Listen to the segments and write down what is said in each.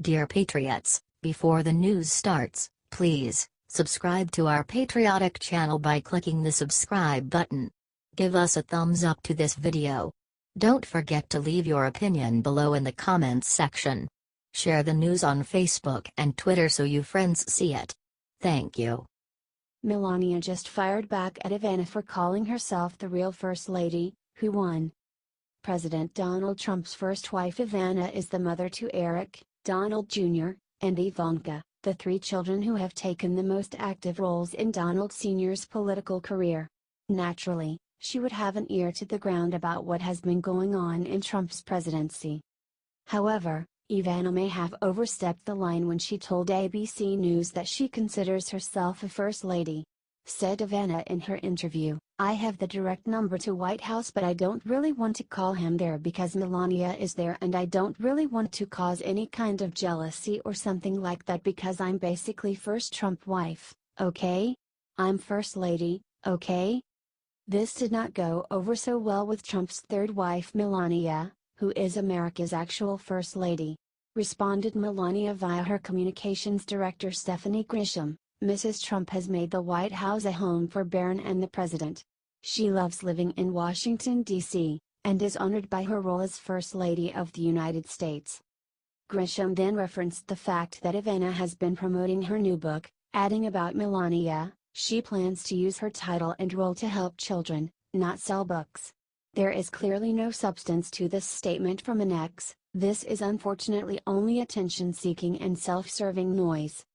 Dear Patriots, before the news starts, please subscribe to our patriotic channel by clicking the subscribe button. Give us a thumbs up to this video. Don't forget to leave your opinion below in the comments section. Share the news on Facebook and Twitter so you friends see it. Thank you. Melania just fired back at Ivana for calling herself the real First Lady, who won. President Donald Trump's first wife Ivana is the mother to Eric, Donald Jr., and Ivanka, the three children who have taken the most active roles in Donald Sr.'s political career. Naturally, she would have an ear to the ground about what has been going on in Trump's presidency. However, Ivana may have overstepped the line when she told ABC News that she considers herself a First Lady. Said Ivana in her interview, "I have the direct number to White House, but I don't really want to call him there because Melania is there, and I don't really want to cause any kind of jealousy or something like that because I'm basically first Trump wife, okay? I'm First Lady, okay?" This did not go over so well with Trump's third wife Melania, who is America's actual First Lady. Responded Melania via her communications director Stephanie Grisham, "Mrs. Trump has made the White House a home for Barron and the President. She loves living in Washington, D.C., and is honored by her role as First Lady of the United States." Grisham then referenced the fact that Ivana has been promoting her new book, adding about Melania, "She plans to use her title and role to help children, not sell books." There is clearly no substance to this statement from an ex. This is unfortunately only attention-seeking and self-serving noise.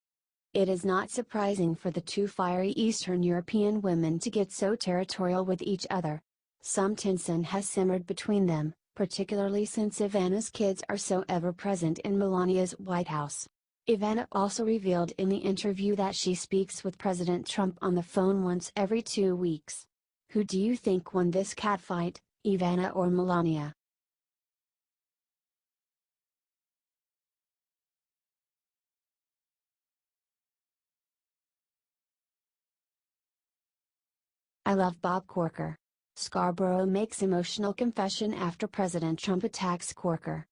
It is not surprising for the two fiery Eastern European women to get so territorial with each other. Some tension has simmered between them, particularly since Ivana's kids are so ever-present in Melania's White House. Ivana also revealed in the interview that she speaks with President Trump on the phone once every 2 weeks. Who do you think won this catfight, Ivana or Melania? I love Bob Corker. Scarborough makes emotional confession after President Trump attacks Corker.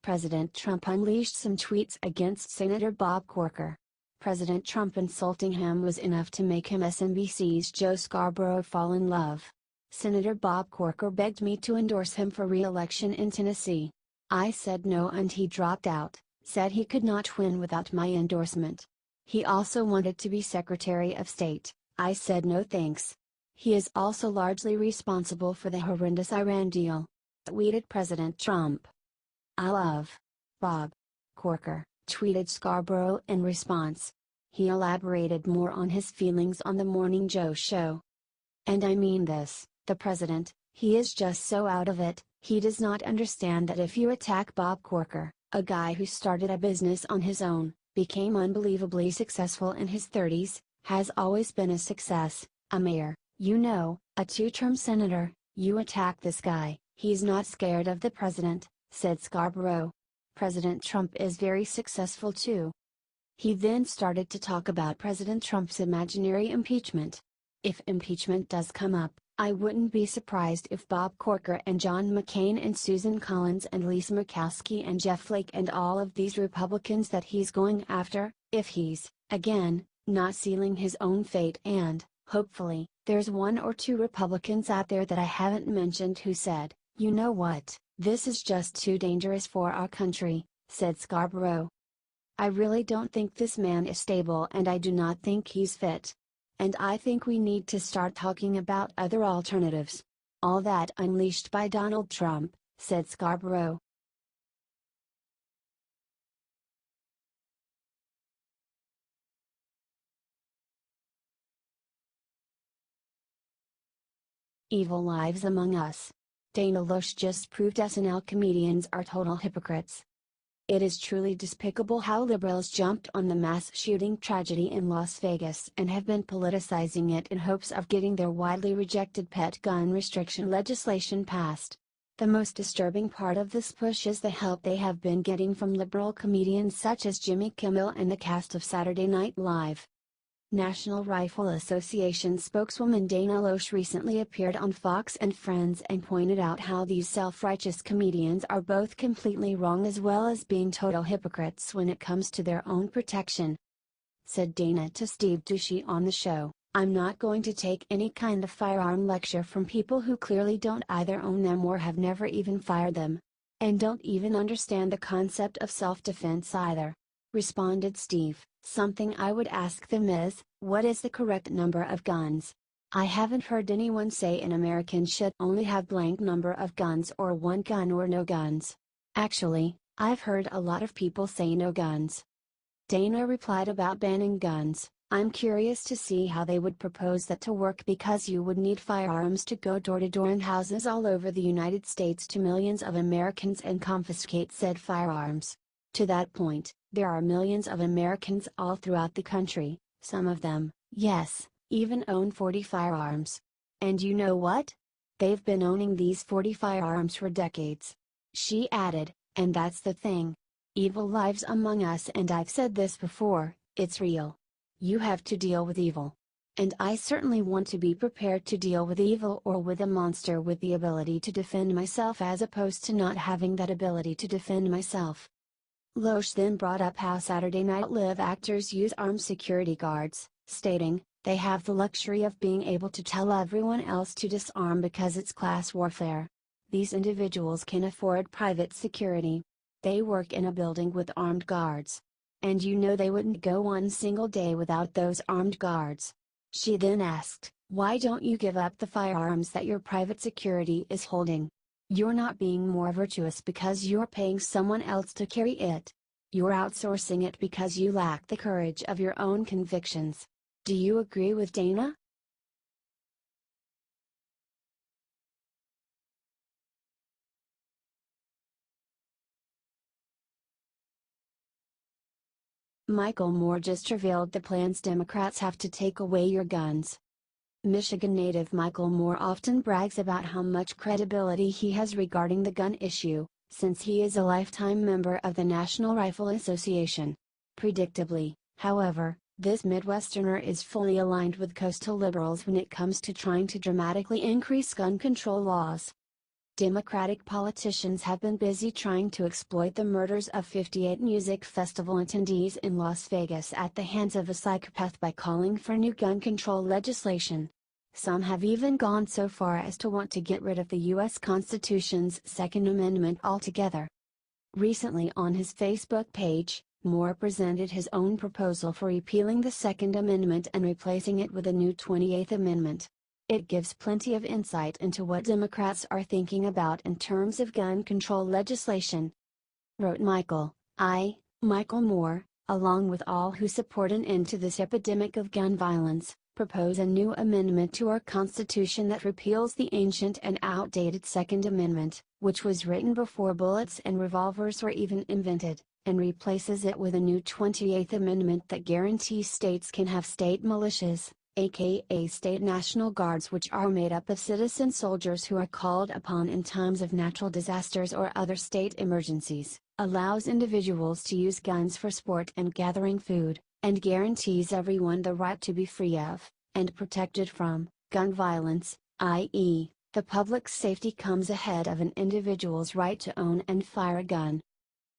President Trump unleashed some tweets against Senator Bob Corker. President Trump insulting him was enough to make him SNBC's Joe Scarborough fall in love. "Senator Bob Corker begged me to endorse him for re-election in Tennessee. I said no and he dropped out, said he could not win without my endorsement. He also wanted to be Secretary of State. I said no thanks. He is also largely responsible for the horrendous Iran deal," tweeted President Trump. "I love Bob Corker," tweeted Scarborough in response. He elaborated more on his feelings on the Morning Joe show. "And I mean this, the president, he is just so out of it. He does not understand that if you attack Bob Corker, a guy who started a business on his own, became unbelievably successful in his 30s, has always been a success, a mayor, you know, a two-term senator, you attack this guy, he's not scared of the president," said Scarborough. "President Trump is very successful too." He then started to talk about President Trump's imaginary impeachment. "If impeachment does come up, I wouldn't be surprised if Bob Corker and John McCain and Susan Collins and Lisa Murkowski and Jeff Flake and all of these Republicans that he's going after, if he's, again, not sealing his own fate, and, hopefully, there's one or two Republicans out there that I haven't mentioned who said, you know what, this is just too dangerous for our country," said Scarborough. "I really don't think this man is stable and I do not think he's fit. And I think we need to start talking about other alternatives. All that unleashed by Donald Trump," said Scarborough. Evil lives among us. Dana Loesch just proved SNL comedians are total hypocrites. It is truly despicable how liberals jumped on the mass shooting tragedy in Las Vegas and have been politicizing it in hopes of getting their widely rejected pet gun restriction legislation passed. The most disturbing part of this push is the help they have been getting from liberal comedians such as Jimmy Kimmel and the cast of Saturday Night Live. National Rifle Association spokeswoman Dana Loesch recently appeared on Fox and Friends and pointed out how these self-righteous comedians are both completely wrong as well as being total hypocrites when it comes to their own protection. Said Dana to Steve Doocy on the show, "I'm not going to take any kind of firearm lecture from people who clearly don't either own them or have never even fired them. And don't even understand the concept of self-defense either." Responded Steve, "Something I would ask them is, what is the correct number of guns? I haven't heard anyone say an American should only have blank number of guns or one gun or no guns. Actually, I've heard a lot of people say no guns." Dana replied about banning guns, "I'm curious to see how they would propose that to work because you would need firearms to go door to door in houses all over the United States to millions of Americans and confiscate said firearms. To that point, there are millions of Americans all throughout the country, some of them, yes, even own 40 firearms. And you know what? They've been owning these 40 firearms for decades." She added, "And that's the thing. Evil lives among us, and I've said this before, it's real. You have to deal with evil. And I certainly want to be prepared to deal with evil or with a monster with the ability to defend myself as opposed to not having that ability to defend myself." Loesch then brought up how Saturday Night Live actors use armed security guards, stating, "They have the luxury of being able to tell everyone else to disarm because it's class warfare. These individuals can afford private security. They work in a building with armed guards. And you know they wouldn't go one single day without those armed guards." She then asked, "Why don't you give up the firearms that your private security is holding? You're not being more virtuous because you're paying someone else to carry it. You're outsourcing it because you lack the courage of your own convictions. Do you agree with Dana?" Michael Moore just revealed the plans Democrats have to take away your guns. Michigan native Michael Moore often brags about how much credibility he has regarding the gun issue, since he is a lifetime member of the National Rifle Association. Predictably, however, this Midwesterner is fully aligned with coastal liberals when it comes to trying to dramatically increase gun control laws. Democratic politicians have been busy trying to exploit the murders of 58 music festival attendees in Las Vegas at the hands of a psychopath by calling for new gun control legislation. Some have even gone so far as to want to get rid of the U.S. Constitution's Second Amendment altogether. Recently on his Facebook page, Moore presented his own proposal for repealing the Second Amendment and replacing it with a new 28th Amendment. It gives plenty of insight into what Democrats are thinking about in terms of gun control legislation. Wrote Michael, Michael Moore, along with all who support an end to this epidemic of gun violence, propose a new amendment to our Constitution that repeals the ancient and outdated Second Amendment, which was written before bullets and revolvers were even invented, and replaces it with a new 28th Amendment that guarantees states can have state militias, aka state national guards, which are made up of citizen soldiers who are called upon in times of natural disasters or other state emergencies, allows individuals to use guns for sport and gathering food, and guarantees everyone the right to be free of, and protected from, gun violence, i.e., the public's safety comes ahead of an individual's right to own and fire a gun.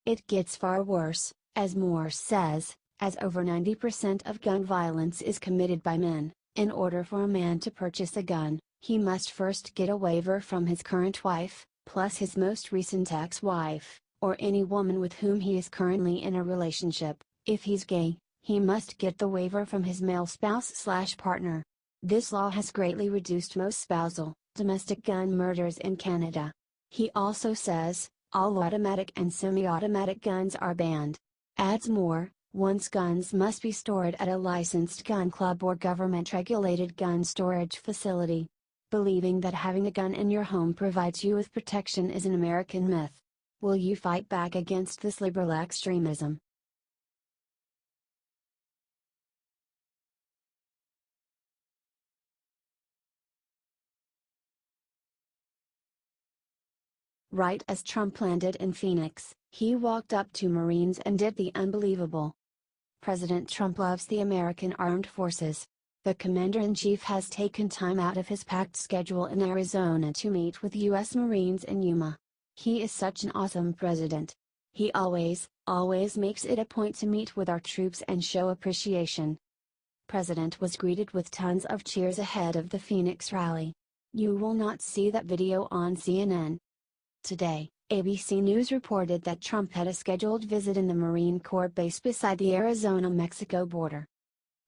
It gets far worse, as Moore says, as over 90% of gun violence is committed by men. In order for a man to purchase a gun, he must first get a waiver from his current wife, plus his most recent ex-wife, or any woman with whom he is currently in a relationship. If he's gay, he must get the waiver from his male spouse/partner. This law has greatly reduced most spousal, domestic gun murders in Canada. He also says, all automatic and semi-automatic guns are banned. Adds Moore, once guns must be stored at a licensed gun club or government-regulated gun storage facility. Believing that having a gun in your home provides you with protection is an American myth. Will you fight back against this liberal extremism? Right as Trump landed in Phoenix, he walked up to Marines and did the unbelievable. President Trump loves the American Armed Forces. The Commander-in-Chief has taken time out of his packed schedule in Arizona to meet with U.S. Marines in Yuma. He is such an awesome president. He always makes it a point to meet with our troops and show appreciation. President was greeted with tons of cheers ahead of the Phoenix rally. You will not see that video on CNN. Today, ABC News reported that Trump had a scheduled visit in the Marine Corps base beside the Arizona-Mexico border.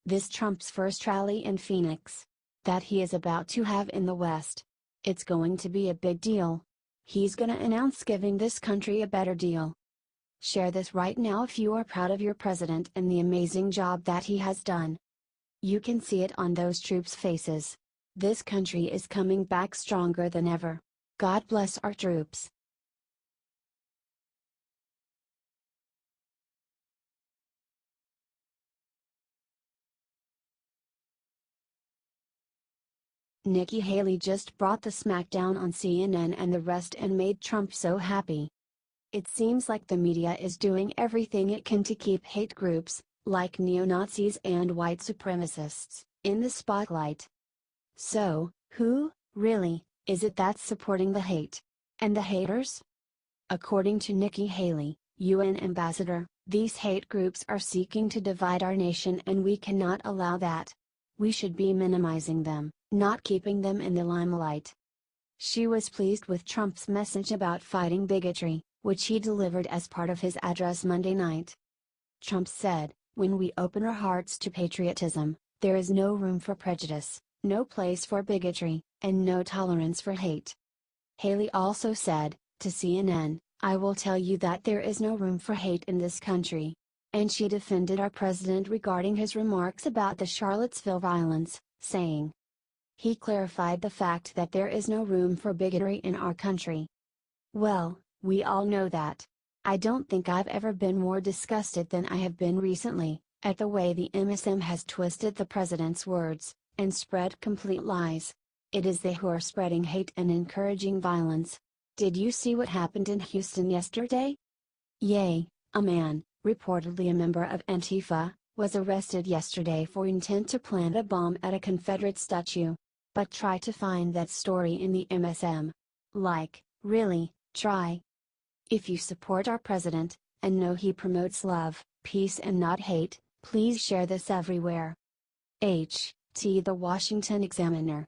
This Trump's first rally in Phoenix. That he is about to have in the West. It's going to be a big deal. He's gonna announce giving this country a better deal. Share this right now if you are proud of your president and the amazing job that he has done. You can see it on those troops' faces. This country is coming back stronger than ever. God bless our troops. Nikki Haley just brought the smackdown on CNN and the rest and made Trump so happy. It seems like the media is doing everything it can to keep hate groups, like neo-Nazis and white supremacists, in the spotlight. So, who, really, is it that's supporting the hate? And the haters? According to Nikki Haley, UN ambassador, these hate groups are seeking to divide our nation and we cannot allow that. We should be minimizing them, not keeping them in the limelight. She was pleased with Trump's message about fighting bigotry, which he delivered as part of his address Monday night. Trump said, "When we open our hearts to patriotism, there is no room for prejudice, no place for bigotry, and no tolerance for hate." Haley also said, to CNN, "I will tell you that there is no room for hate in this country." And she defended our president regarding his remarks about the Charlottesville violence, saying, "He clarified the fact that there is no room for bigotry in our country." Well, we all know that. I don't think I've ever been more disgusted than I have been recently, at the way the MSM has twisted the president's words, and spread complete lies. It is they who are spreading hate and encouraging violence. Did you see what happened in Houston yesterday? Yay, a man, reportedly a member of Antifa, was arrested yesterday for intent to plant a bomb at a Confederate statue. But try to find that story in the MSM. Like, really, try. If you support our president, and know he promotes love, peace and not hate, please share this everywhere. The Washington Examiner.